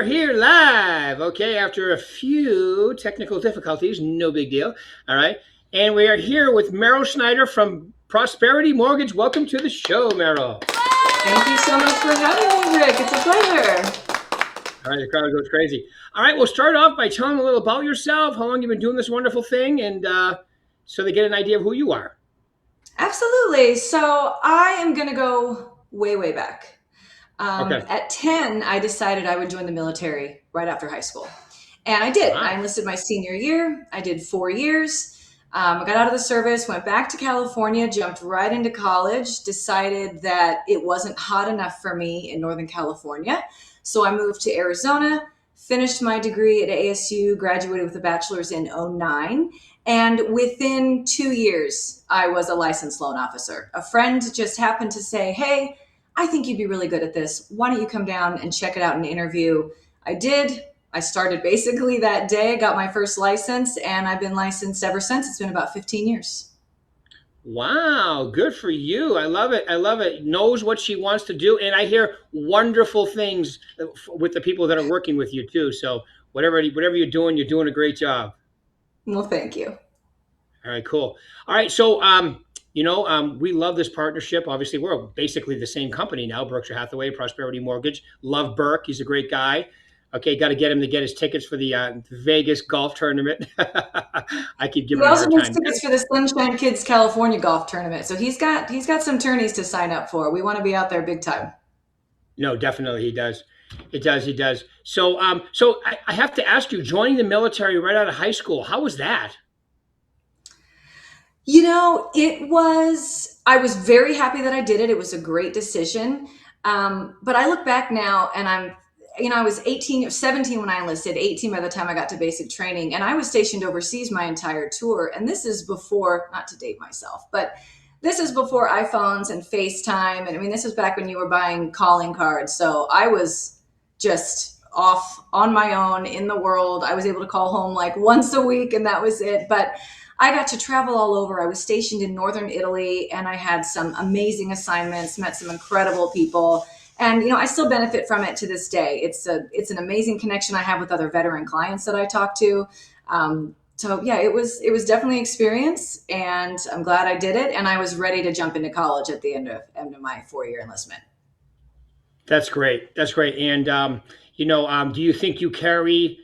here live, okay, after a few technical difficulties, no big deal. All right. And we are here with Merrill Schneider from Prosperity Mortgage. Welcome to the show, Merrill. Thank you so much for having me, Rick. It's a pleasure. All right, the crowd goes crazy. All right, we'll start off by telling them a little about yourself, how long you've been doing this wonderful thing, and so they get an idea of who you are. Absolutely. So I am going to go way, way back. Okay. At 10, I decided I would join the military right after high school. And I did. Wow. I enlisted my senior year. I did 4 years. I got out of the service, went back to California, jumped right into college, decided that it wasn't hot enough for me in Northern California. So I moved to Arizona, finished my degree at ASU, graduated with a bachelor's in '09. And within 2 years, I was a licensed loan officer. A friend just happened to say, hey, I think you'd be really good at this. Why don't you come down and check it out in an interview? I did. I started basically that day, got my first license, and I've been licensed ever since. It's been about 15 years. Wow, good for you. I love it. I love it. Knows what she wants to do. And I hear wonderful things with the people that are working with you too. So whatever you're doing a great job. Well, thank you. All right, cool. All right, so we love this partnership. Obviously, we're basically the same company now, Berkshire Hathaway, Prosperity Mortgage. Love Burke. He's a great guy. Okay, got to get him to get his tickets for the Vegas golf tournament. I keep giving He him a also hard needs time. tickets for the Sunshine Kids California golf tournament. So he's got some tourneys to sign up for. We want to be out there big time. No, definitely he does. It does. He does. So, I have to ask you, joining the military right out of high school, how was that? I was very happy that I did it. It was a great decision. But I look back now and I was 18 or 17 when I enlisted, 18 by the time I got to basic training. And I was stationed overseas my entire tour. And this is before, not to date myself, but this is before iPhones and FaceTime. And I mean, this was back when you were buying calling cards. So I was just off on my own in the world. I was able to call home like once a week and that was it. But I got to travel all over. I was stationed in northern Italy and I had some amazing assignments, met some incredible people. And I still benefit from it to this day. It's an amazing connection I have with other veteran clients that I talk to. So yeah, it was definitely an experience, and I'm glad I did it. And I was ready to jump into college at the end of my 4-year enlistment. That's great. That's great. And do you think you carry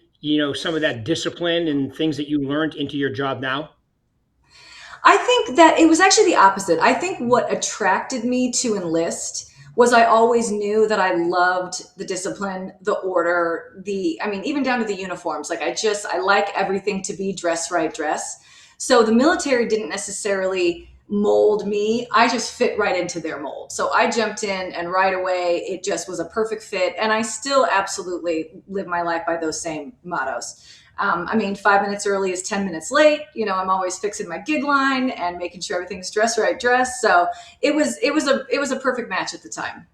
some of that discipline and things that you learned into your job now? I think that it was actually the opposite. I think what attracted me to enlist was I always knew that I loved the discipline, the order, even down to the uniforms. Like I like everything to be dress right dress. So the military didn't necessarily mold me. I just fit right into their mold. So I jumped in and right away it just was a perfect fit. And I still absolutely live my life by those same mottos. 5 minutes early is 10 minutes late. I'm always fixing my gig line and making sure everything's dress right dress. So it was a perfect match at the time.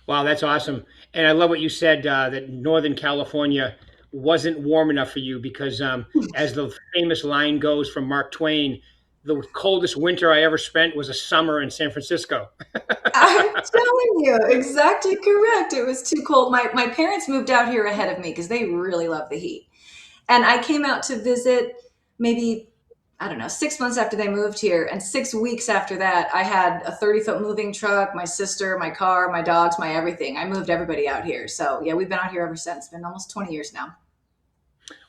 Wow, that's awesome. And I love what you said, that Northern California wasn't warm enough for you because, as the famous line goes from Mark Twain, the coldest winter I ever spent was a summer in San Francisco. I'm telling you, exactly correct. It was too cold. My parents moved out here ahead of me because they really love the heat. And I came out to visit maybe, I don't know, 6 months after they moved here. And 6 weeks after that, I had a 30-foot moving truck, my sister, my car, my dogs, my everything. I moved everybody out here. So yeah, we've been out here ever since. It's been almost 20 years now.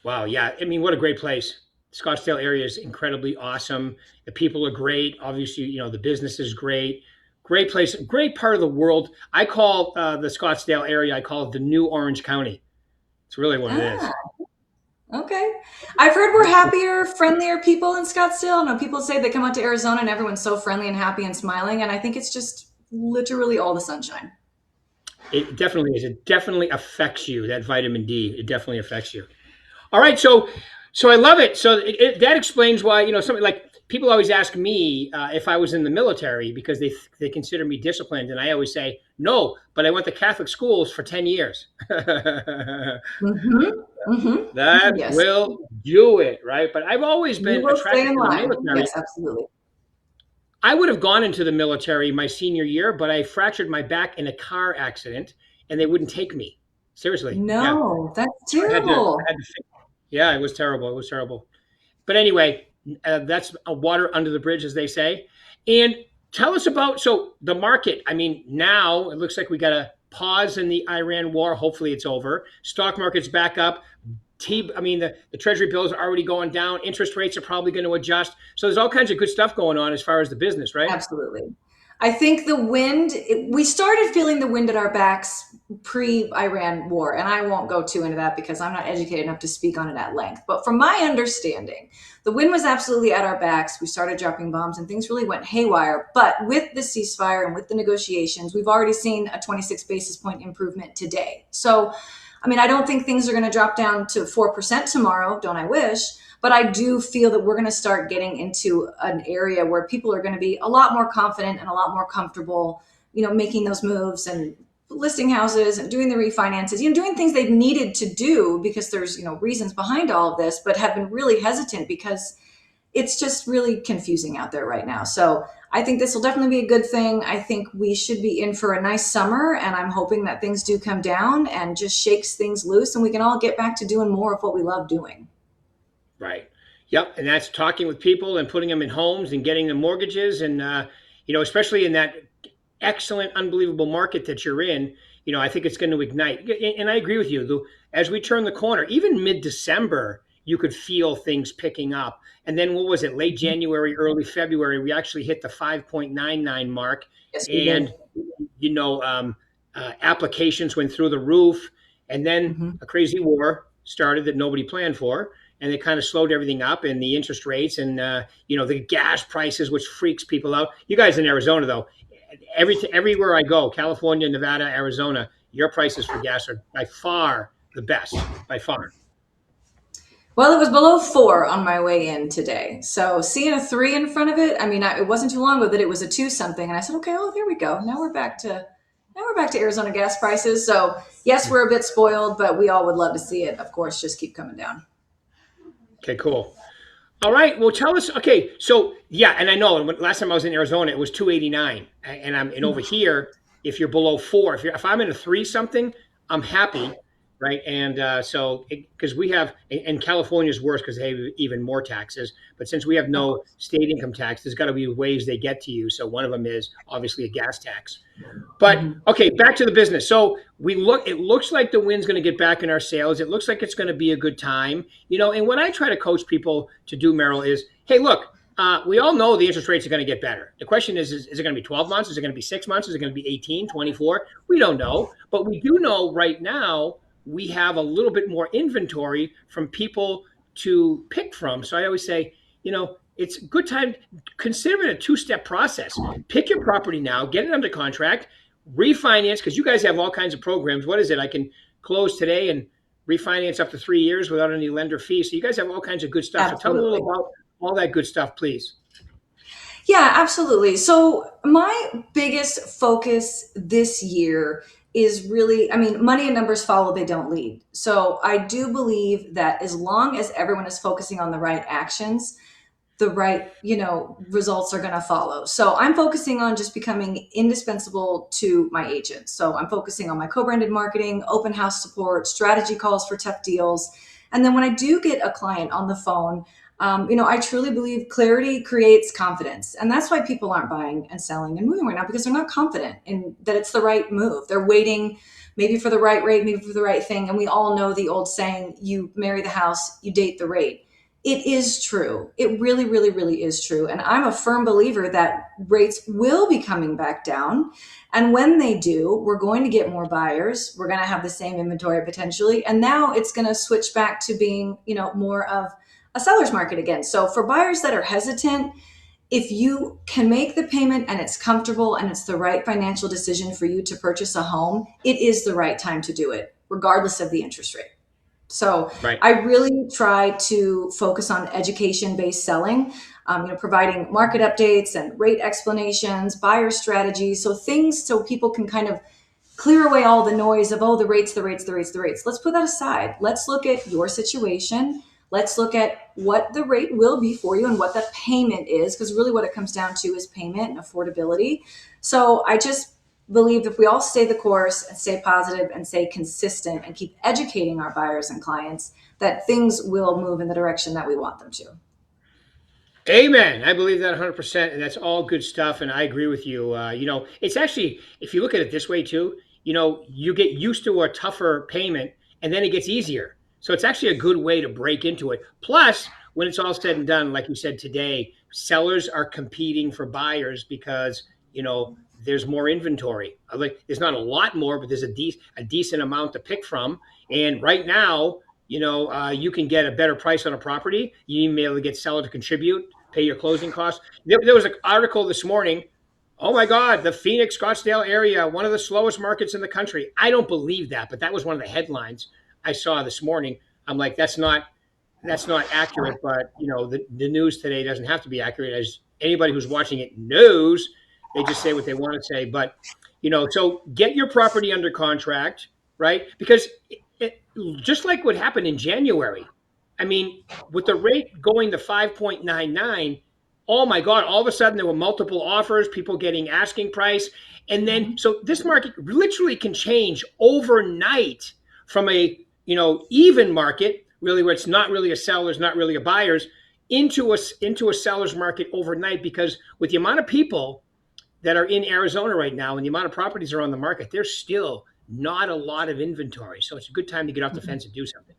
Wow, yeah. I mean, what a great place. Scottsdale area is incredibly awesome. The people are great. Obviously, the business is great. Great place, great part of the world. I call the Scottsdale area, I call it the new Orange County. It's really what it is. Okay. I've heard we're happier, friendlier people in Scottsdale. I know people say they come out to Arizona and everyone's so friendly and happy and smiling. And I think it's just literally all the sunshine. It definitely is. It definitely affects you, that vitamin D. It definitely affects you. All right. So I love it. So that explains why, something like people always ask me if I was in the military because they consider me disciplined. And I always say, no, but I went to Catholic schools for 10 years. That Yes. will do it, right? But I've always You been will stay attracted in to the line. military. Yes, absolutely. I would have gone into the military my senior year, but I fractured my back in a car accident and they wouldn't take me. Seriously. Yeah. No, that's I had to, I terrible. had to fix. Yeah, it was terrible. It was terrible. But anyway, that's a water under the bridge, as they say. And tell us about so the market. I mean, now it looks like we got a pause in the Iran war. Hopefully, it's over. Stock market's back up. I mean, the Treasury bills are already going down. Interest rates are probably going to adjust. So there's all kinds of good stuff going on as far as the business, right? Absolutely. I think the wind, we started feeling the wind at our backs pre-Iran war, and I won't go too into that because I'm not educated enough to speak on it at length. But from my understanding, the wind was absolutely at our backs. We started dropping bombs and things really went haywire. But with the ceasefire and with the negotiations, we've already seen a 26 basis point improvement today. So, I mean, I don't think things are going to drop down to 4% tomorrow. Don't I wish? But I do feel that we're going to start getting into an area where people are going to be a lot more confident and a lot more comfortable, making those moves and listing houses and doing the refinances, doing things they've needed to do because there's, reasons behind all of this, but have been really hesitant because it's just really confusing out there right now. So I think this will definitely be a good thing. I think we should be in for a nice summer, and I'm hoping that things do come down and just shakes things loose and we can all get back to doing more of what we love doing. Right. Yep. And that's talking with people and putting them in homes and getting them mortgages. And, especially in that excellent, unbelievable market that you're in, I think it's going to ignite. And I agree with you. As we turn the corner, even mid December, you could feel things picking up. And then what was it, late January, early February, we actually hit the 5.99 mark. Yes, we did. And, you know, um, applications went through the roof. And then Mhm. a crazy war started that nobody planned for, and it kind of slowed everything up, and the interest rates and the gas prices, which freaks people out. You guys in Arizona, though, everywhere I go, California, Nevada, Arizona, your prices for gas are by far the best, by far. Well, it was below 4 on my way in today. So seeing a 3 in front of it, I mean, it wasn't too long ago that it was a 2 something. And I said, okay, oh, here we go. Now we're back to Arizona gas prices. So yes, we're a bit spoiled, but we all would love to see it, of course, just keep coming down. Okay, cool. All right. Well, tell us. Okay, so yeah, and I know. Last time I was in Arizona, it was 289, and over here, if you're below 4, if I'm in a 3 something, I'm happy, right? And so because we have, and California's worse because they have even more taxes. But since we have Of no course. state income tax, there's got to be ways they get to you. So one of them is obviously a gas tax. But Mhm. okay, back to the business. So it looks like the wind's going to get back in our sails. It looks like it's going to be a good time, and what I try to coach people to do, Merrill, is, hey, look, we all know the interest rates are going to get better. The question is it going to be 12 months? Is it going to be 6 months? Is it going to be 18, 24? We don't know. But we do know right now we have a little bit more inventory from people to pick from. So I always say, it's a good time. Consider it a two-step process. Pick your property now, get it under contract, refinance, because you guys have all kinds of programs. What is it? I can close today and refinance up to 3 years without any lender fee. So you guys have all kinds of good stuff. So tell me a little Absolutely. about all that good stuff, please. Yeah, absolutely. So my biggest focus this year is really, I mean, money and numbers follow, they don't lead. So I do believe that as long as everyone is focusing on the right actions, the right, results are going to follow. So I'm focusing on just becoming indispensable to my agents. So I'm focusing on my co-branded marketing, open house support, strategy calls for tough deals. And then when I do get a client on the phone, I truly believe clarity creates confidence. And that's why people aren't buying and selling and moving right now, because they're not confident in that it's the right move. They're waiting maybe for the right rate, maybe for the right thing. And we all know the old saying, you marry the house, you date the rate. It is true. It really, really, really is true. And I'm a firm believer that rates will be coming back down. And when they do, we're going to get more buyers. We're going to have the same inventory potentially. And now it's going to switch back to being, more of a seller's market again. So for buyers that are hesitant, if you can make the payment and it's comfortable and it's the right financial decision for you to purchase a home, it is the right time to do it, regardless of the interest rate. So Right. I really try to focus on education-based selling, providing market updates and rate explanations, buyer strategies, so things so people can kind of clear away all the noise of, oh, the rates, the rates, the rates, the rates. Let's put that aside. Let's look at your situation. Let's look at what the rate will be for you and what the payment is, because really what it comes down to is payment and affordability. So I just believe if we all stay the course and stay positive and stay consistent and keep educating our buyers and clients, that things will move in the direction that we want them to. Amen. I believe that 100%, and that's all good stuff. And I agree with you. It's actually, if you look at it this way too, you get used to a tougher payment, and then it gets easier. So it's actually a good way to break into it. Plus, when it's all said and done, like you said today, sellers are competing for buyers because there's more inventory. Like there's not a lot more, but there's a decent amount to pick from. And right now, you can get a better price on a property. You may be able to get seller to contribute, pay your closing costs. There was an article this morning. Oh my God, the Phoenix Scottsdale area, one of the slowest markets in the country. I don't believe that, but that was one of the headlines I saw this morning. I'm like, that's not accurate, but the news today doesn't have to be accurate, as anybody who's watching it knows. They just say what they want to say. But so get your property under contract, right? Because just like what happened in January, I mean, with the rate going to 5.99, oh my God, all of a sudden there were multiple offers, people getting asking price. And then, so this market literally can change overnight from a, even market, really, where it's not really a seller's, not really a buyer's, into a seller's market overnight, because with the amount of people that are in Arizona right now and the amount of properties that are on the market, there's still not a lot of inventory. So it's a good time to get off the fence and do something.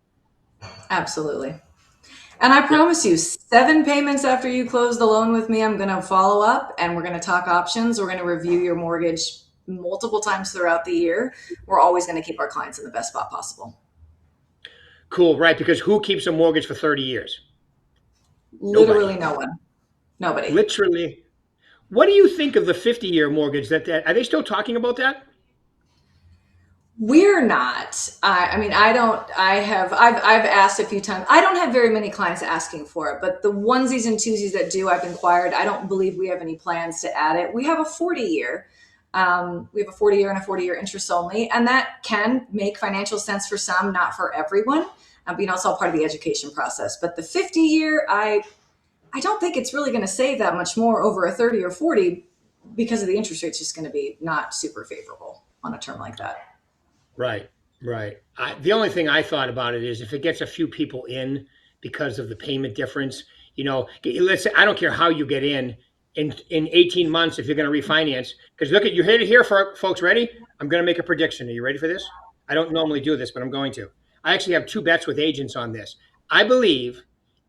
Absolutely. And I Yeah. promise you, 7 payments after you close the loan with me, I'm going to follow up and we're going to talk options. We're going to review your mortgage multiple times throughout the year. We're always going to keep our clients in the best spot possible. Cool. Right. Because who keeps a mortgage for 30 years? Literally Nobody. no one. Nobody. Literally. What do you think of the 50-year mortgage? That are they still talking about that? We're not. I mean, I don't. I've asked a few times. I don't have very many clients asking for it, but the onesies and twosies that do, I've inquired. I don't believe we have any plans to add it. We have a 40-year. We have a 40-year and a 40-year interest only, and that can make financial sense for some, not for everyone. It's all part of the education process. But the 50-year, I don't think it's really going to save that much more over a 30 or 40 because of the interest rate's just going to be not super favorable on a term like that. Right, right. The only thing I thought about it is if it gets a few people in because of the payment difference, let's say I don't care how you get in 18 months if you're going to refinance. Because look at you hit it here, for folks. Ready? I'm going to make a prediction. Are you ready for this? I don't normally do this, but I'm going to. I actually have two bets with agents on this. I believe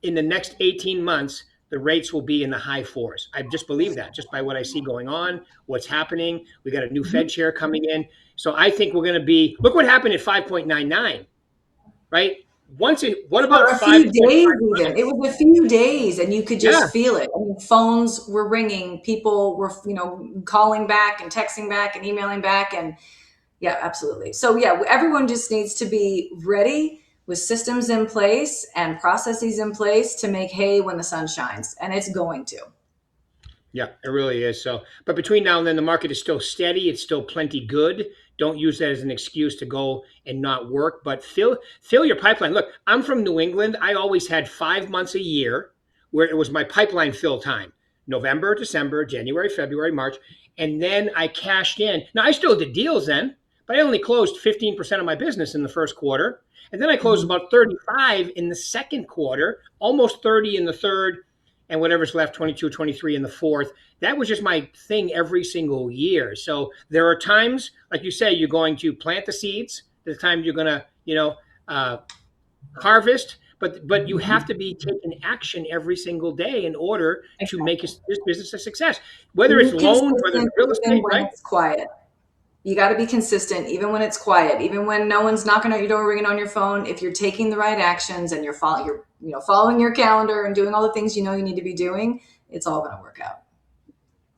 in the next 18 months the rates will be in the high fours. I just believe that, just by what I see going on, what's happening. We got a new Fed chair coming in. So I think we're going to be, look what happened at 5.99, right? What For about a few days, 5.5? even. It was a few days, and you could Yeah, just feel it. I mean, phones were ringing, people were, calling back and texting back and emailing back, and yeah, absolutely. So yeah, everyone just needs to be ready with systems in place and processes in place to make hay when the sun shines, and it's going to. yeah, it really is. So, but between now and then, the market is still steady. It's still plenty good. Don't use that as an excuse to go and not work, but fill your pipeline. Look, I'm from New England. I always had 5 months a year where it was my pipeline fill time: November, December, January, February, March, and then I cashed in. Now I still did deals then, but I only closed 15% of my business in the first quarter, and then I closed Mhm. about 35 in the second quarter, almost 30 in the third, and whatever's left, 22, 23 in the fourth. That was just my thing every single year. So there are times, like you say, you're going to plant the seeds. There's time you're going to, uh, harvest, but you have to be taking action every single day in order to make Exactly. this business a success. Whether it's Be loans, whether it's consistent real even estate, when right? it's quiet. You got to be consistent even when it's quiet, even when no one's knocking at your door, ringing on your phone. If you're taking the right actions and you're following your calendar and doing all the things you know you need to be doing, it's all going to work out.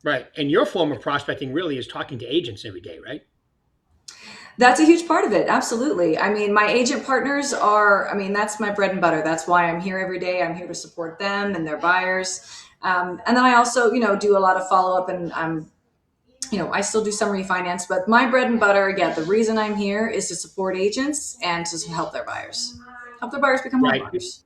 Right. And your form of prospecting really is talking to agents every day, right? That's a huge part of it. Absolutely. I mean, my agent partners are, I mean, that's my bread and butter. That's why I'm here every day. I'm here to support them and their buyers. And then I also, do a lot of follow up, and I still do some refinance, but my bread and butter, again, the reason I'm here is to support agents and to help their buyers become Right. homeowners.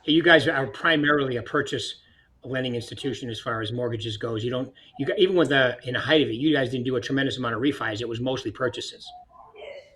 You guys are primarily a purchase lending institution as far as mortgages goes. You don't, you got, even with the, in the height of it, you guys didn't do a tremendous amount of refis. It was mostly purchases,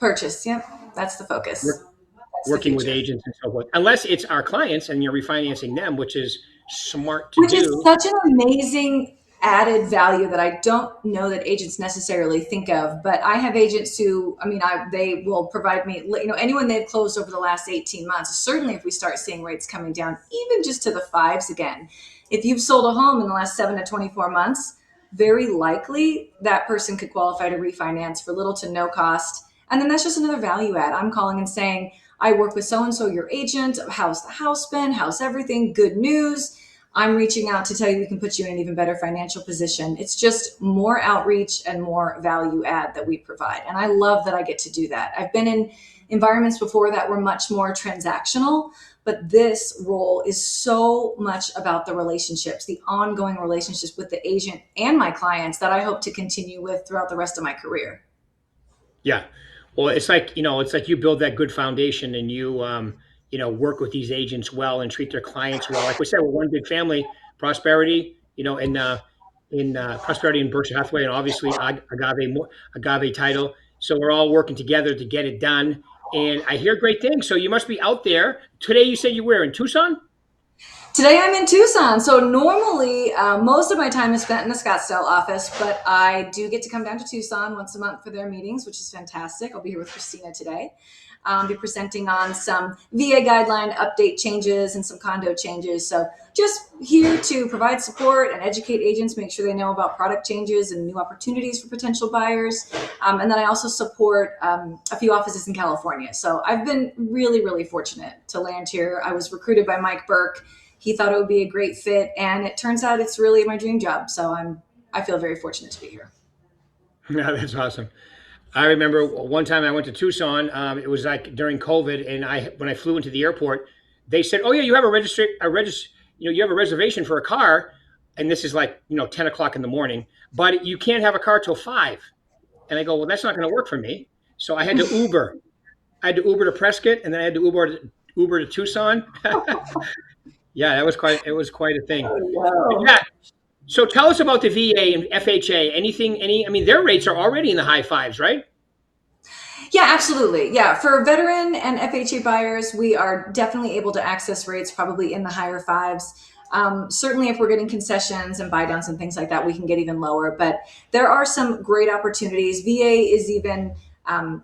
Purchase. Yep. That's the focus. Work, That's the working with future. agents and so forth, unless it's our clients and you're refinancing them, which is smart to Which is do. such an amazing added value that I don't know that agents necessarily think of. But I have agents who, I mean, they will provide me, anyone they've closed over the last 18 months. Certainly, if we start seeing rates coming down, even just to the fives again, if you've sold a home in the last 7 to 24 months, very likely that person could qualify to refinance for little to no cost. And then that's just another value add. I'm calling and saying, I work with so and so, your agent. How's the house been? How's everything? Good news. I'm reaching out to tell you we can put you in an even better financial position. It's just more outreach and more value add that we provide. And I love that I get to do that. I've been in environments before that were much more transactional, but this role is so much about the relationships, the ongoing relationships with the agent and my clients that I hope to continue with throughout the rest of my career. Yeah. Well, it's like, it's like you build that good foundation and you, work with these agents well and treat their clients well. Like we said, we're one big family, prosperity, in prosperity in Berkshire Hathaway, and obviously agave title. So we're all working together to get it done. And I hear great things. So you must be out there today. You said you were in Tucson. Today I'm in Tucson. So normally most of my time is spent in the Scottsdale office, but I do get to come down to Tucson once a month for their meetings, which is fantastic. I'll be here with Christina today. Be presenting on some VA guideline update changes and some condo changes. So just here to provide support and educate agents, make sure they know about product changes and new opportunities for potential buyers. And then I also support a few offices in California. So I've been really, really fortunate to land here. I was recruited by Mike Burke. He thought it would be a great fit, and it turns out it's really my dream job. So I feel very fortunate to be here. Yeah, that's awesome. I remember one time I went to Tucson. It was like during COVID, and when I flew into the airport, they said, "Oh yeah, you have you have a reservation for a car," and this is like 10 o'clock in the morning, but you can't have a car till 5. And I go, "Well, that's not going to work for me." So I had to Uber. I had to Uber to Prescott, and then I had to Uber to Tucson. Yeah, that was quite. It was quite a thing. Oh, But no. yeah. So tell us about the VA and FHA. Anything? I mean, their rates are already in the high fives, right? Yeah, absolutely. Yeah, for veteran and FHA buyers, we are definitely able to access rates probably in the higher fives. Certainly, if we're getting concessions and buy downs and things like that, we can get even lower. But there are some great opportunities. VA is even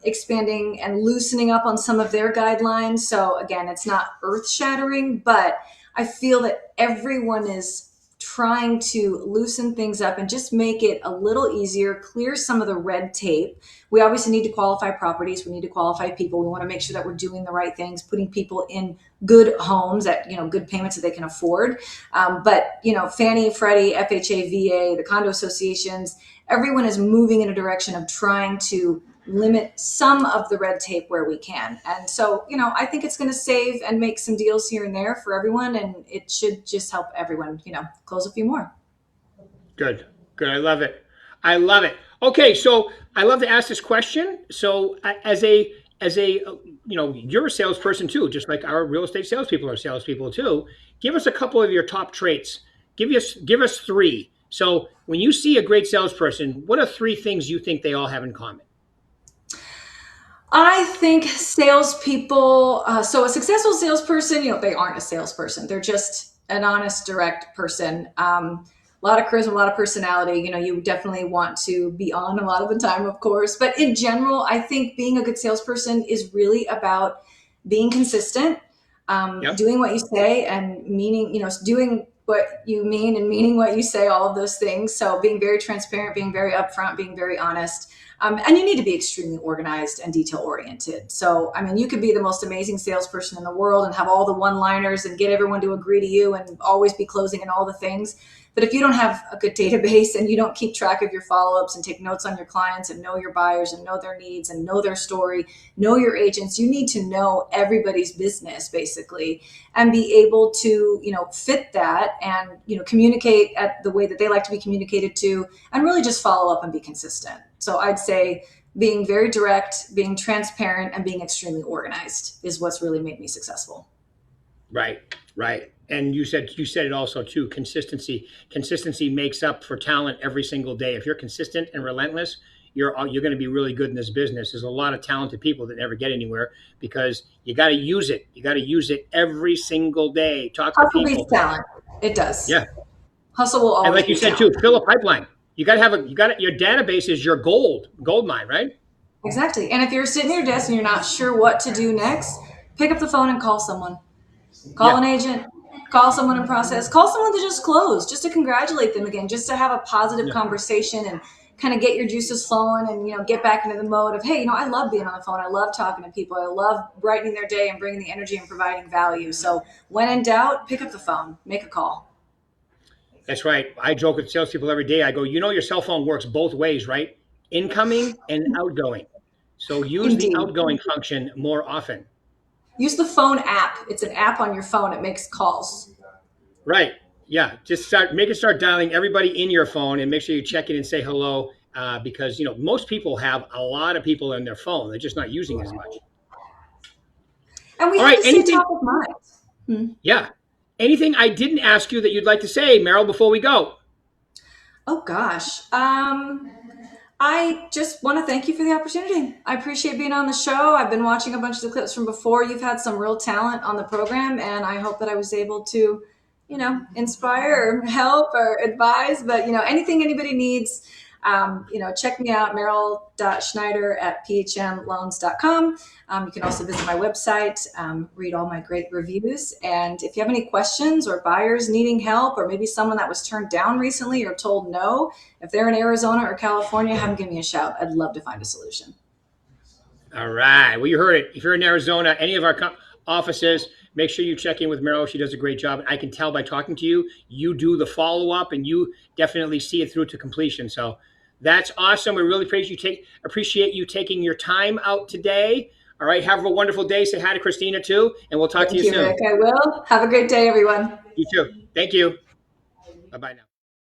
expanding and loosening up on some of their guidelines. So again, it's not earth shattering, but I feel that everyone is trying to loosen things up and just make it a little easier, clear some of the red tape. We obviously need to qualify properties. We need to qualify people. We want to make sure that we're doing the right things, putting people in good homes at good payments that they can afford. But Fannie, Freddie, FHA, VA, the condo associations, everyone is moving in a direction of trying to limit some of the red tape where we can. And so, I think it's going to save and make some deals here and there for everyone. And it should just help everyone, close a few more. Good. Good. I love it. I love it. Okay, so I love to ask this question. So you're a salesperson too, just like our real estate salespeople are salespeople too. Give us a couple of your top traits. Give us three. So when you see a great salesperson, what are three things you think they all have in common? I think salespeople, so a successful salesperson, they aren't a salesperson. They're just an honest, direct person. A lot of charisma, a lot of personality. You definitely want to be on a lot of the time, of course. But in general, I think being a good salesperson is really about being consistent, Yep. doing what you say and meaning, doing what you mean and meaning what you say, all of those things. So being very transparent, being very upfront, being very honest. And you need to be extremely organized and detail oriented. So, I mean, you could be the most amazing salesperson in the world and have all the one liners and get everyone to agree to you and always be closing and all the things. But if you don't have a good database and you don't keep track of your follow-ups and take notes on your clients and know your buyers and know their needs and know their story, know your agents, you need to know everybody's business basically and be able to, fit that and, communicate at the way that they like to be communicated to and really just follow up and be consistent. So I'd say being very direct, being transparent, and being extremely organized is what's really made me successful. Right, right. And you said it also too. Consistency makes up for talent every single day. If you're consistent and relentless, you're going to be really good in this business. There's a lot of talented people that never get anywhere because you got to use it. You got to use it every single day. Talk to Hustle beats people. talent. It does. Yeah, Hustle will and always like you beat said too, talent. fill a pipeline. You got to have a. You got your database is your gold mine, right? Exactly. And if you're sitting at your desk and you're not sure what to do next, pick up the phone and call someone. Call Yeah, an agent, call someone in process, call someone to just close, just to congratulate them again, just to have a positive yeah. conversation and kind of get your juices flowing and, get back into the mode of, hey, I love being on the phone. I love talking to people. I love brightening their day and bringing the energy and providing value. So when in doubt, pick up the phone, make a call. That's right. I joke with salespeople every day. I go, your cell phone works both ways, right? Incoming and outgoing. So use the Indeed. outgoing function more often. Use the phone app. It's an app on your phone. It makes calls. Right. Yeah. Just start dialing everybody in your phone and make sure you check in and say hello because most people have a lot of people in their phone. They're just not using it as much. And we All have right. to stay Anything? top of mind. Hmm. Yeah. Anything I didn't ask you that you'd like to say, Merrill, before we go? Oh gosh. I just want to thank you for the opportunity. I appreciate being on the show. I've been watching a bunch of the clips from before. You've had some real talent on the program, and I hope that I was able to, inspire or help or advise. But, anything anybody needs, check me out, Merrill.Schneider at PHMloans.com. You can also visit my website, read all my great reviews. And if you have any questions or buyers needing help, or maybe someone that was turned down recently or told no, if they're in Arizona or California, have them give me a shout. I'd love to find a solution. All right. Well, you heard it. If you're in Arizona, any of our offices, make sure you check in with Meryl. She does a great job. I can tell by talking to you, you do the follow up, and you definitely see it through to completion. So that's awesome. We really appreciate you taking your time out today. All right. Have a wonderful day. Say hi to Christina too, and we'll talk to Thank you you, soon. Rick. I will. Have a great day, everyone. You too. Thank you. Bye bye now.